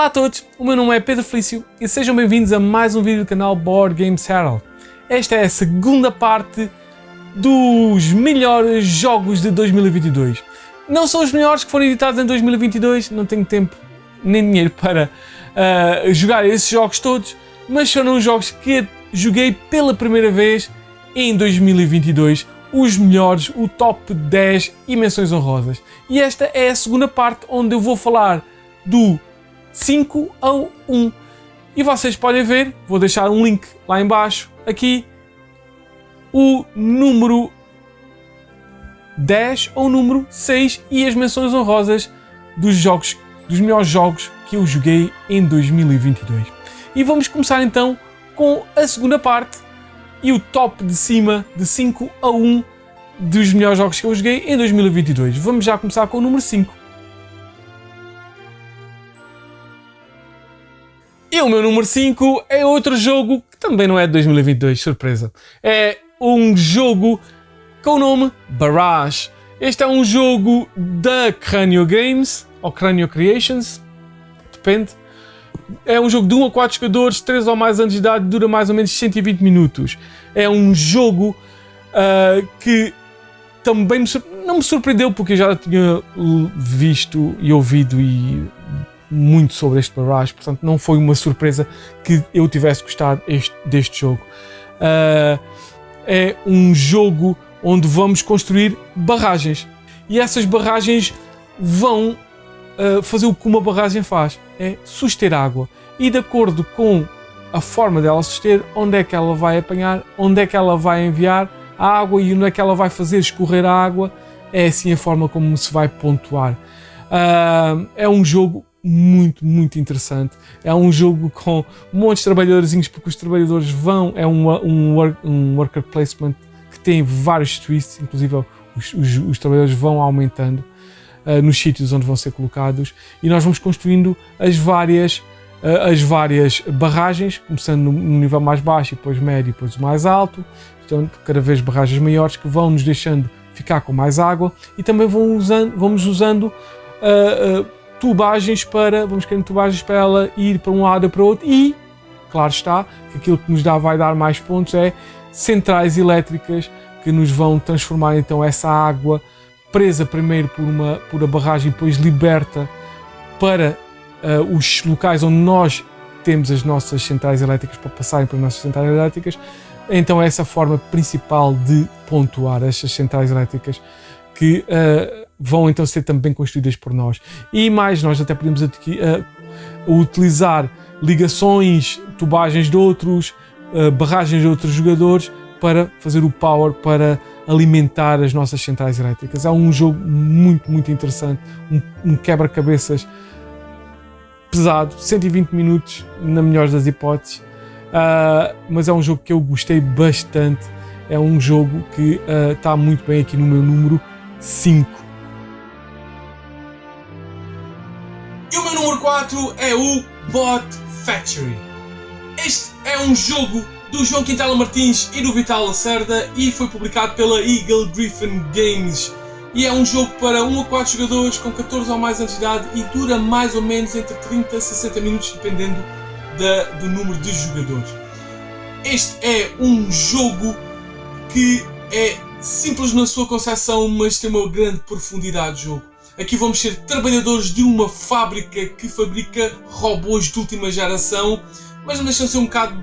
Olá a todos, o meu nome é Pedro Felício e sejam bem-vindos a mais um vídeo do canal Board Games Herald. Esta é a segunda parte dos melhores jogos de 2022. Não são os melhores que foram editados em 2022, não tenho tempo nem dinheiro para jogar esses jogos todos, mas foram os jogos que joguei pela primeira vez em 2022, os melhores, o top 10 e menções honrosas. E esta é a segunda parte onde eu vou falar do 5 ao 1. E vocês podem ver, vou deixar um link lá em baixo, aqui, o número 10 ou o número 6 e as menções honrosas dos jogos, dos melhores jogos que eu joguei em 2022. E vamos começar então com a segunda parte e o top de cima de 5 a 1 dos melhores jogos que eu joguei em 2022. Vamos já começar com o número 5. E o meu número 5 é outro jogo que também não é de 2022, surpresa. É um jogo com o nome Barrage. Este é um jogo da Cranio Games, ou Cranio Creations, depende. É um jogo de 1 a 4 jogadores, 3 ou mais anos de idade, dura mais ou menos 120 minutos. É um jogo que também não me surpreendeu, porque eu já tinha visto e ouvido muito sobre este Barrage, portanto não foi uma surpresa que eu tivesse gostado deste jogo. É um jogo onde vamos construir barragens, e essas barragens vão fazer o que uma barragem faz, é suster água, e de acordo com a forma dela suster, onde é que ela vai apanhar, onde é que ela vai enviar a água e onde é que ela vai fazer escorrer a água, é assim a forma como se vai pontuar. É um jogo muito interessante. É um jogo com montes de trabalhadorzinhos, porque os trabalhadores vão, é um worker placement que tem vários twists, inclusive os trabalhadores vão aumentando nos sítios onde vão ser colocados, e nós vamos construindo as várias barragens, começando no nível mais baixo, e depois médio, e depois o mais alto, então cada vez barragens maiores que vão nos deixando ficar com mais água, e também vamos usando tubagens vamos criando tubagens para ela ir para um lado ou para o outro, e claro está que aquilo que nos vai dar mais pontos é centrais elétricas que nos vão transformar então essa água presa primeiro por a barragem, depois liberta para os locais onde nós temos as nossas centrais elétricas para passarem para as nossas centrais elétricas. Então é essa forma principal de pontuar estas centrais elétricas que vão então ser também construídas por nós. E mais, nós até podemos utilizar ligações, tubagens de outros, barragens de outros jogadores para fazer o power, para alimentar as nossas centrais elétricas. É um jogo muito interessante, um quebra-cabeças pesado, 120 minutos na melhor das hipóteses, mas é um jogo que eu gostei bastante. É um jogo que está muito bem aqui no meu número 5. E o meu número 4 é o Bot Factory. Este é um jogo do João Quintela Martins e do Vital Lacerda e foi publicado pela Eagle Gryphon Games. E é um jogo para 1 a 4 jogadores com 14 ou mais anos de idade e dura mais ou menos entre 30 a 60 minutos, dependendo do número de jogadores. Este é um jogo que é simples na sua concepção, mas tem uma grande profundidade de jogo. Aqui vamos ser trabalhadores de uma fábrica que fabrica robôs de última geração, mas não deixam de ser um bocado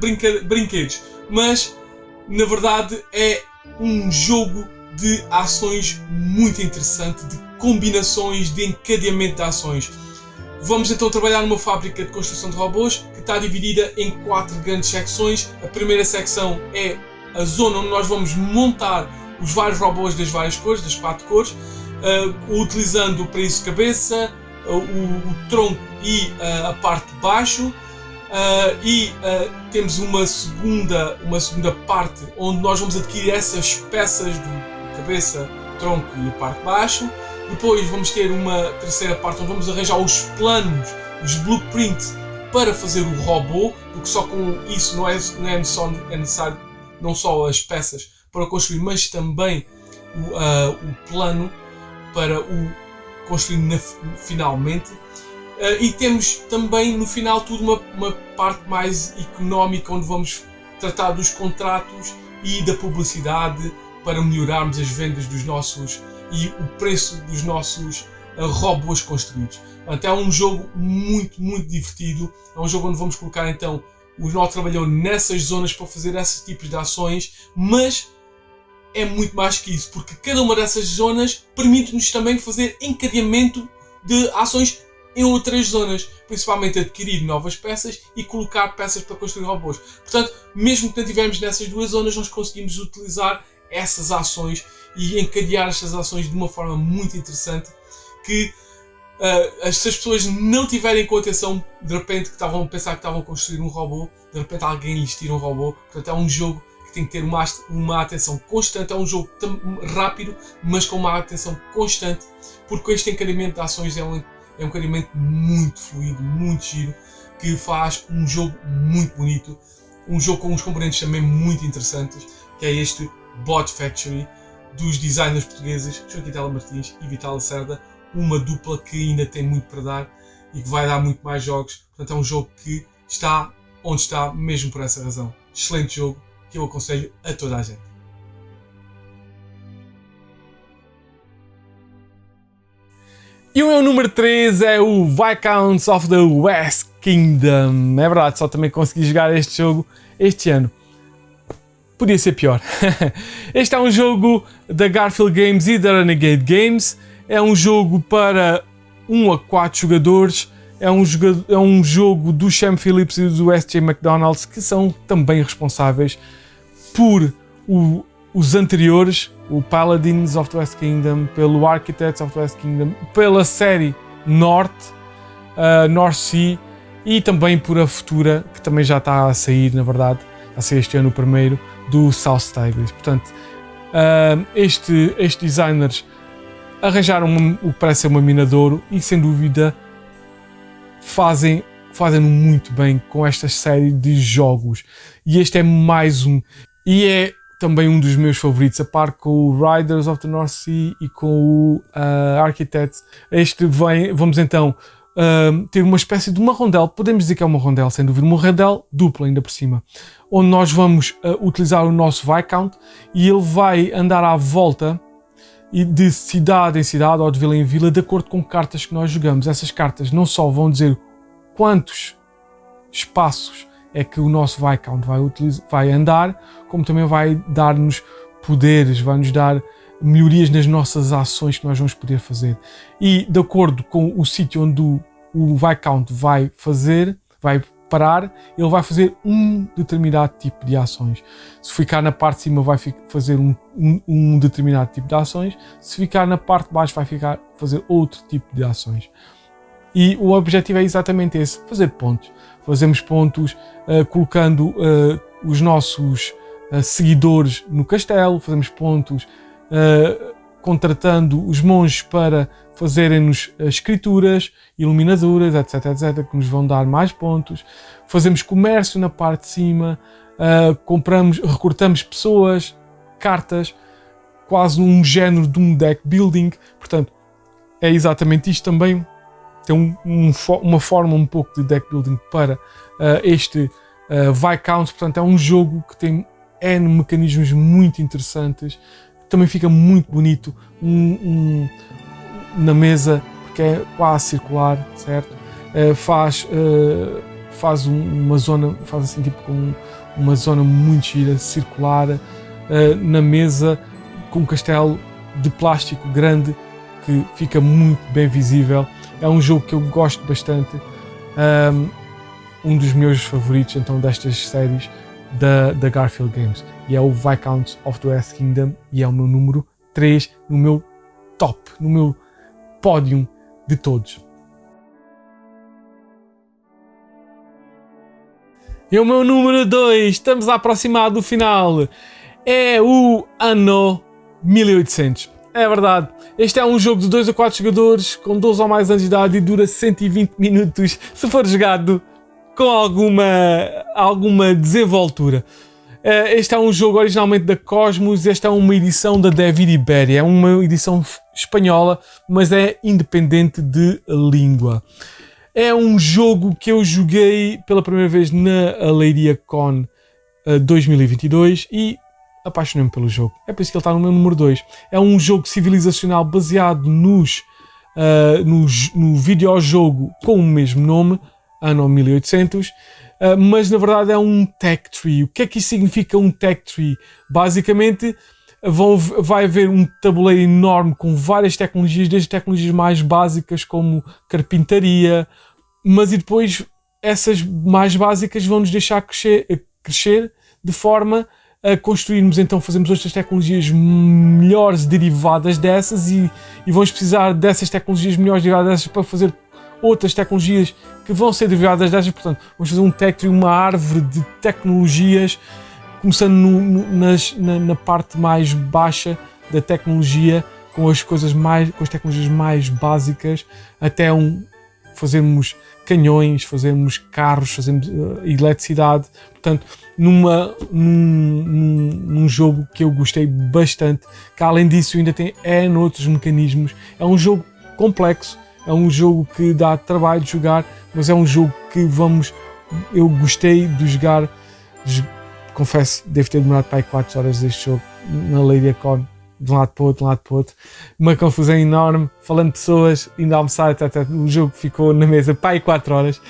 brinquedos. Mas, na verdade, é um jogo de ações muito interessante, de combinações, de encadeamento de ações. Vamos então trabalhar numa fábrica de construção de robôs que está dividida em 4 grandes secções. A primeira secção é a zona onde nós vamos montar os vários robôs das várias cores, das 4 cores, utilizando para isso cabeça, o tronco e a parte de baixo. Temos uma segunda parte onde nós vamos adquirir essas peças do cabeça, tronco e a parte de baixo. Depois vamos ter uma terceira parte onde vamos arranjar os planos, os blueprints para fazer o robô, porque só com isso não é necessário não só as peças para construir, mas também o plano para o construir finalmente. E temos também no final tudo uma parte mais económica, onde vamos tratar dos contratos e da publicidade para melhorarmos as vendas dos nossos e o preço dos nossos robôs construídos. Portanto, é um jogo muito, muito divertido. É um jogo onde vamos colocar então o nosso trabalhador nessas zonas para fazer esses tipos de ações, mas é muito mais que isso, porque cada uma dessas zonas permite-nos também fazer encadeamento de ações em outras zonas, principalmente adquirir novas peças e colocar peças para construir robôs. Portanto, mesmo que não estivermos nessas duas zonas, nós conseguimos utilizar essas ações e encadear estas ações de uma forma muito interessante, que se as pessoas não tiverem com atenção, de repente que estavam a pensar que estavam a construir um robô, de repente alguém lhes tira um robô. Portanto, é um jogo que tem que ter uma atenção constante. É um jogo rápido, mas com uma atenção constante, porque este encadeamento de ações é um encadeamento muito fluido, muito giro, que faz um jogo muito bonito, um jogo com uns componentes também muito interessantes, que é este Bot Factory, dos designers portugueses João Quintela Martins e Vital Lacerda, uma dupla que ainda tem muito para dar e que vai dar muito mais jogos. Portanto, é um jogo que está onde está mesmo por essa razão. Excelente jogo, que eu aconselho a toda a gente. E o meu número 3 é o Viscounts of the West Kingdom. É verdade, só também consegui jogar este jogo este ano. Podia ser pior. Este é um jogo da Garfield Games e da Renegade Games. É um jogo para 1 a 4 jogadores. É um jogo do Sam Phillips e do S.J. McDonald, que são também responsáveis por os anteriores, o Paladins of the West Kingdom, pelo Architects of the West Kingdom, pela série North Sea, e também por a futura, que também já está a sair, na verdade, a sair este ano o primeiro, do South Tigris. Portanto, estes designers arranjaram o que parece ser uma mina de ouro e, sem dúvida, fazem-no muito bem com esta série de jogos. E este é mais um, e é também um dos meus favoritos, a par com o Riders of the North Sea e com o Architects. Vamos então ter uma espécie de uma rondel, podemos dizer que é uma rondel, sem dúvida, uma rondel dupla ainda por cima, onde nós vamos utilizar o nosso Viscount e ele vai andar à volta e de cidade em cidade ou de vila em vila, de acordo com cartas que nós jogamos. Essas cartas não só vão dizer quantos espaços é que o nosso Viscount vai andar, como também vai dar-nos poderes, vai nos dar melhorias nas nossas ações que nós vamos poder fazer. E de acordo com o sítio onde o Viscount vai parar, ele vai fazer um determinado tipo de ações. Se ficar na parte de cima, vai fazer um determinado tipo de ações. Se ficar na parte de baixo, vai fazer outro tipo de ações. E o objetivo é exatamente esse: fazer pontos. Fazemos pontos colocando os nossos seguidores no castelo, fazemos pontos contratando os monges para fazerem-nos escrituras, iluminaduras, etc, etc, que nos vão dar mais pontos. Fazemos comércio na parte de cima, recrutamos pessoas, cartas, quase um género de um deck building. Portanto, é exatamente isto também. Tem uma forma um pouco de deck building para este Viscount. Portanto, é um jogo que tem N mecanismos muito interessantes. Também fica muito bonito na mesa, porque é quase circular, certo? Faz uma zona, faz assim tipo com uma zona muito gira, circular, na mesa, com um castelo de plástico grande que fica muito bem visível. É um jogo que eu gosto bastante, um dos meus favoritos então destas séries da Garfield Games, e é o Viscounts of the West Kingdom, e é o meu número 3 no meu top, no meu pódio de todos. E o meu número 2, estamos a aproximar do final, é o Anno 1800. É verdade, este é um jogo de 2 a 4 jogadores, com 12 ou mais anos de idade, e dura 120 minutos, se for jogado com alguma desenvoltura. Este é um jogo originalmente da Cosmos. Esta é uma edição da David Iberia, é uma edição espanhola, mas é independente de língua. É um jogo que eu joguei pela primeira vez na Aleiria-Con 2022 e apaixonei-me pelo jogo. É por isso que ele está no meu número 2. É um jogo civilizacional baseado no videojogo com o mesmo nome, Anno 1800, mas na verdade é um tech tree. O que é que isso significa, um tech tree? Basicamente vai haver um tabuleiro enorme com várias tecnologias, desde tecnologias mais básicas como carpintaria, mas e depois essas mais básicas vão nos deixar crescer de forma a construirmos, então fazemos outras tecnologias melhores derivadas dessas e vamos precisar dessas tecnologias melhores derivadas dessas para fazer outras tecnologias que vão ser derivadas dessas. Portanto, vamos fazer um tech tree, uma árvore de tecnologias, começando na parte mais baixa da tecnologia, com as tecnologias mais básicas, até fazermos canhões, fazermos carros, fazermos eletricidade. Portanto, num jogo que eu gostei bastante, que além disso ainda tem outros mecanismos. É um jogo complexo, é um jogo que dá trabalho de jogar, mas é um jogo que eu gostei de jogar. Confesso, devo ter demorado para aí 4 horas deste jogo na Aleiria-Con, de um lado para o outro, uma confusão enorme, falando de pessoas, indo almoçar, o jogo ficou na mesa para aí 4 horas.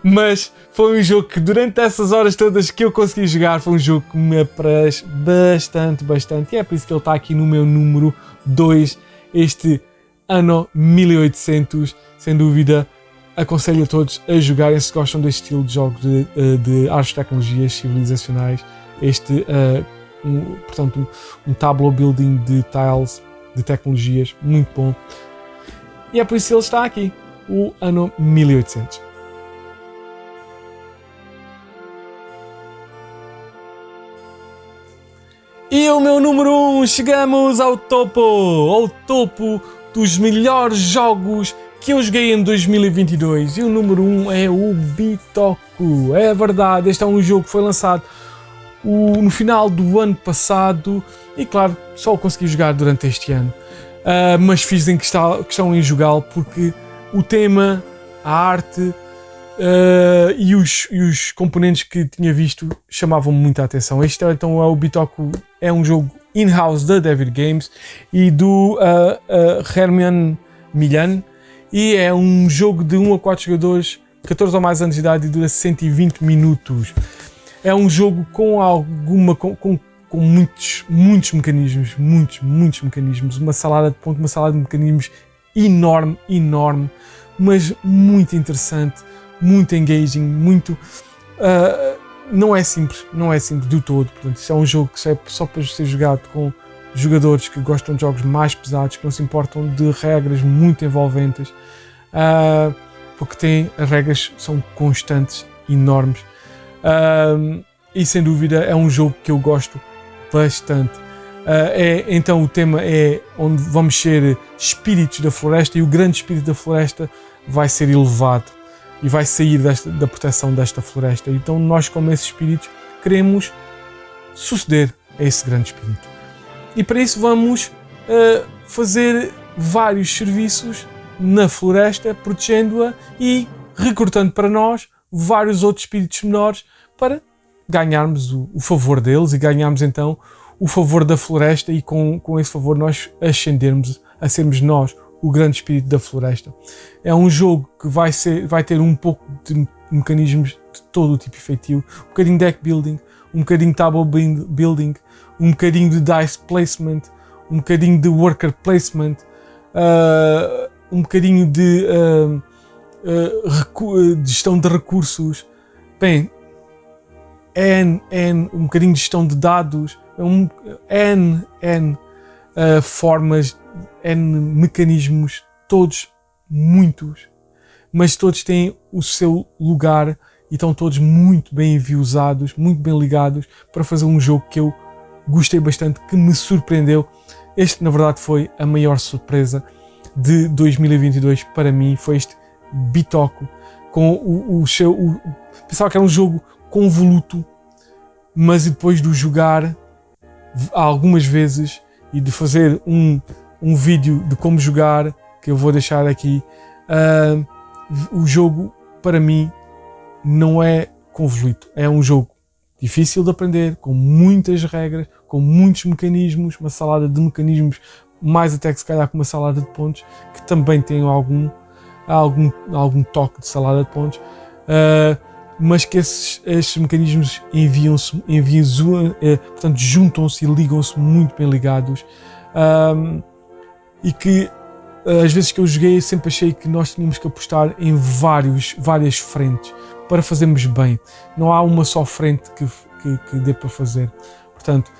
Mas foi um jogo que durante essas horas todas que eu consegui jogar, foi um jogo que me apraz bastante, e é por isso que ele está aqui no meu número 2, este Anno 1800, sem dúvida. Aconselho a todos a jogarem se gostam deste estilo de jogos de artes de tecnologias civilizacionais. Portanto, um tableau building de tiles, de tecnologias, muito bom. E é por isso que ele está aqui, o Anno 1800. E o meu número 1, chegamos ao topo dos melhores jogos que eu joguei em 2022, e o número 1 é o Bitoku. É verdade, este é um jogo que foi lançado no final do ano passado e claro, só o consegui jogar durante este ano, mas fiz em questão em jogá-lo porque o tema, a arte e os componentes que tinha visto chamavam-me muita atenção. Este então é o Bitoku, é um jogo in-house da David Games e do Herman Millan. E é um jogo de 1 a 4 jogadores, 14 ou mais anos de idade, e dura 120 minutos. É um jogo com muitos mecanismos, muitos mecanismos. Uma salada de mecanismos enorme, mas muito interessante, muito engaging, muito... não é simples do todo. Portanto, isso é um jogo que é só para ser jogado com jogadores que gostam de jogos mais pesados, que não se importam de regras muito envolventes, porque as regras são constantes, enormes, e sem dúvida é um jogo que eu gosto bastante. Então o tema é onde vamos ser espíritos da floresta, e o grande espírito da floresta vai ser elevado e vai sair da proteção desta floresta. Então nós, como esses espíritos, queremos suceder a esse grande espírito. E para isso vamos fazer vários serviços na floresta, protegendo-a e recrutando para nós vários outros espíritos menores para ganharmos o favor deles e ganharmos então o favor da floresta, e com esse favor nós ascendermos a sermos nós o grande espírito da floresta. É um jogo que vai ter um pouco de mecanismos de todo o tipo efetivo, um bocadinho de deck building, um bocadinho de table building, um bocadinho de dice placement, um bocadinho de worker placement, um bocadinho de gestão de recursos, bem, um bocadinho de gestão de dados, formas, mecanismos, todos muitos, mas todos têm o seu lugar e estão todos muito bem enviosados, muito bem ligados para fazer um jogo que eu gostei bastante, que me surpreendeu. Este, na verdade, foi a maior surpresa de 2022 para mim, foi este Bitoku, com pensava que era um jogo convoluto, mas depois de o jogar algumas vezes e de fazer um vídeo de como jogar, que eu vou deixar aqui, o jogo, para mim, não é convoluto. É um jogo difícil de aprender, com muitas regras, com muitos mecanismos, uma salada de mecanismos, mais até que se calhar com uma salada de pontos, que também tem algum toque de salada de pontos, mas que esses mecanismos portanto, juntam-se e ligam-se muito bem ligados, e que às vezes que eu joguei sempre achei que nós tínhamos que apostar em várias frentes para fazermos bem. Não há uma só frente que dê para fazer. Portanto,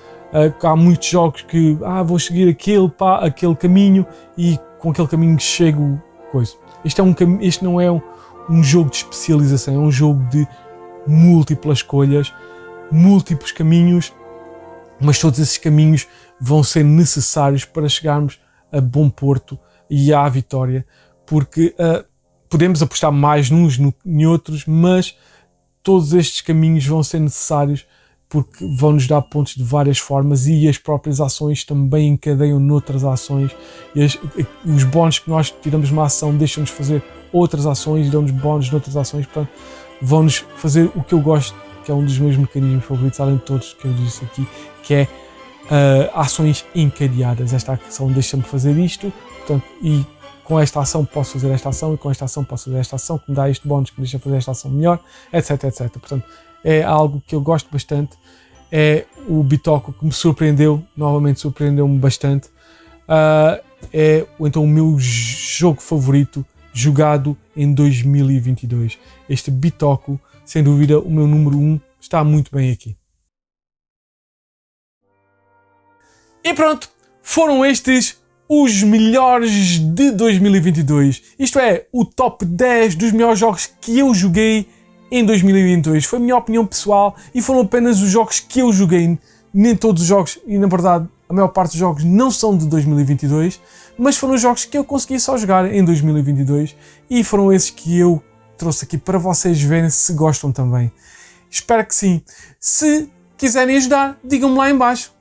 há muitos jogos que vou seguir aquele caminho e com aquele caminho chego coisa. Este não é um jogo de especialização, é um jogo de múltiplas escolhas, múltiplos caminhos, mas todos esses caminhos vão ser necessários para chegarmos a bom porto e à vitória, porque podemos apostar mais nos em outros, mas todos estes caminhos vão ser necessários porque vão nos dar pontos de várias formas e as próprias ações também encadeiam noutras ações, e os bónus que nós tiramos numa ação deixam-nos fazer outras ações e dão-nos bónus noutras ações, portanto vão-nos fazer o que eu gosto, que é um dos meus mecanismos favoritos, além de todos que eu disse aqui, que é ações encadeadas. Esta ação deixa-me fazer isto, portanto, e com esta ação posso fazer esta ação, e com esta ação posso fazer esta ação, que me dá este bónus que me deixa fazer esta ação melhor, etc, etc. Portanto, é algo que eu gosto bastante. É o Bitoku que me surpreendeu, novamente surpreendeu-me bastante. É então o meu jogo favorito jogado em 2022. Este Bitoku, sem dúvida, o meu número 1, está muito bem aqui. E pronto, foram estes os melhores de 2022. Isto é, o top 10 dos melhores jogos que eu joguei em 2022. Foi a minha opinião pessoal e foram apenas os jogos que eu joguei. Nem todos os jogos, e na verdade a maior parte dos jogos não são de 2022, mas foram os jogos que eu consegui só jogar em 2022 e foram esses que eu trouxe aqui para vocês verem se gostam também. Espero que sim. Se quiserem ajudar, digam-me lá em baixo.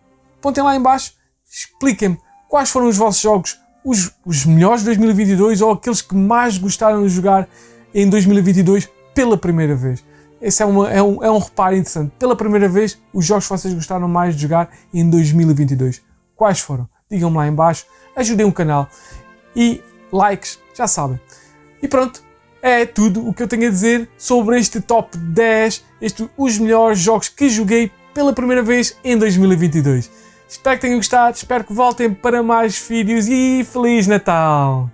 Pontem lá em baixo, expliquem-me quais foram os vossos jogos, os melhores de 2022 ou aqueles que mais gostaram de jogar em 2022 pela primeira vez. Esse é um reparo interessante. Pela primeira vez, os jogos que vocês gostaram mais de jogar em 2022. Quais foram? Digam-me lá em baixo, ajudem o canal e likes, já sabem. E pronto, é tudo o que eu tenho a dizer sobre este top 10, os melhores jogos que joguei pela primeira vez em 2022. Espero que tenham gostado, espero que voltem para mais vídeos e Feliz Natal!